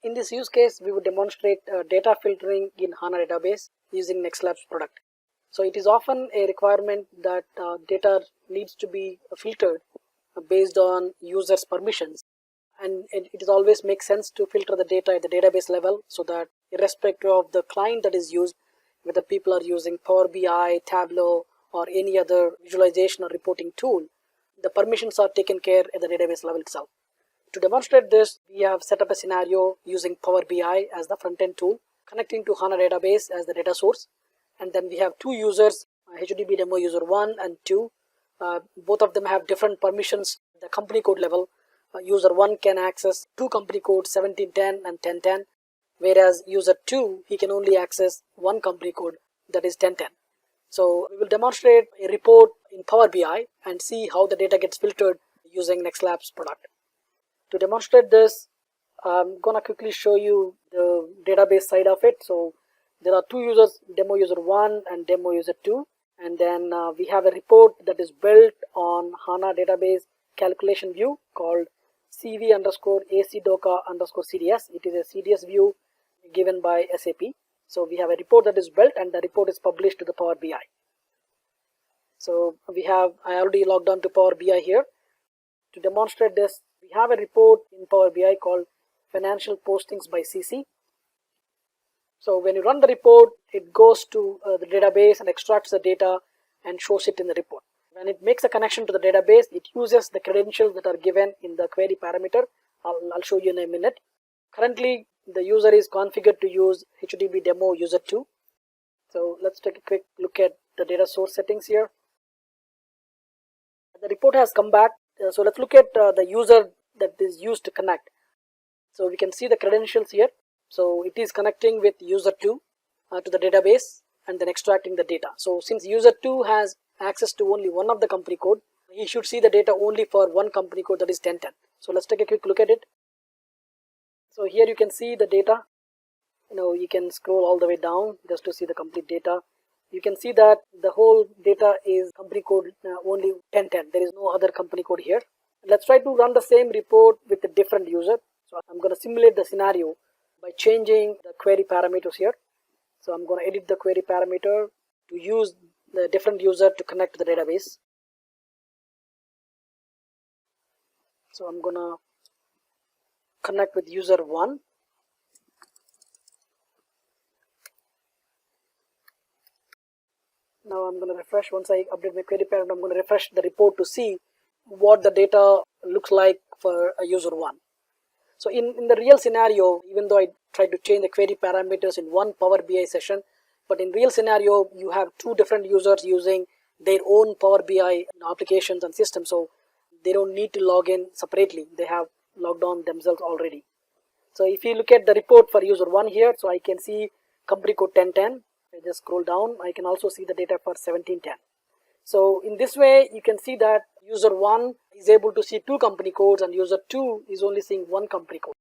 In this use case, we would demonstrate data filtering in HANA database using NextLabs product. So it is often a requirement that data needs to be filtered based on users' permissions, and it always makes sense to filter the data at the database level, so that irrespective of the client that is used, whether people are using PowerBI, Tableau, or any other visualization or reporting tool, the permissions are taken care at the database level itself. To demonstrate this, we have set up a scenario using PowerBI as the front-end tool, connecting to HANA database as the data source, and then we have two users, HDB demo user 1 and 2. Both of them have different permissions at the company code level. User 1 can access two company codes, 1710 and 1010, whereas user 2, he can only access one company code, that is 1010. So we will demonstrate a report in Power BI and see how the data gets filtered using NextLabs product. To demonstrate this, I'm gonna quickly show you the database side of it. So there are two users, demo user 1 and demo user 2, and then we have a report that is built on HANA database calculation view called CV underscore AC doka underscore CDS. It is a CDS view given by SAP. So we have a report that is built, and the report is published to the Power BI. So I already logged on to Power BI here. To demonstrate this, we have a report in Power BI called Financial Postings by CC. So when you run the report, it goes to the database and extracts the data and shows it in the report. When it makes a connection to the database, it uses the credentials that are given in the query parameter. I'll show you in a minute. Currently, the user is configured to use HDB demo user 2. So let's take a quick look at the data source settings here. The report has come back. So let's look at the user that is used to connect. So we can see the credentials here. So it is connecting with user 2 to the database and then extracting the data. So since user 2 has access to only one of the company code, he should see the data only for one company code, that is 1010. So let's take a quick look at it. So here you can see the data. You can scroll all the way down just to see the complete data. You can see that the whole data is company code only 1010. There is no other company code here. Let's try to run the same report with a different user. So I'm going to simulate the scenario by changing the query parameters here. So I'm going to edit the query parameter to use the different user to connect to the database. So I'm going to connect with user 1. Now I'm going to refresh. Once I update my query parameter, I'm going to refresh the report to see what the data looks like for a user 1. So in the real scenario, even though I tried to change the query parameters in one Power BI session, but in real scenario, you have two different users using their own Power BI applications and systems. So they don't need to log in separately. They have logged on themselves already. So if you look at the report for user 1 here, so I can see company code 1010. I just scroll down. I can also see the data for 1710. So in this way, you can see that user 1 is able to see two company codes and user 2 is only seeing one company code.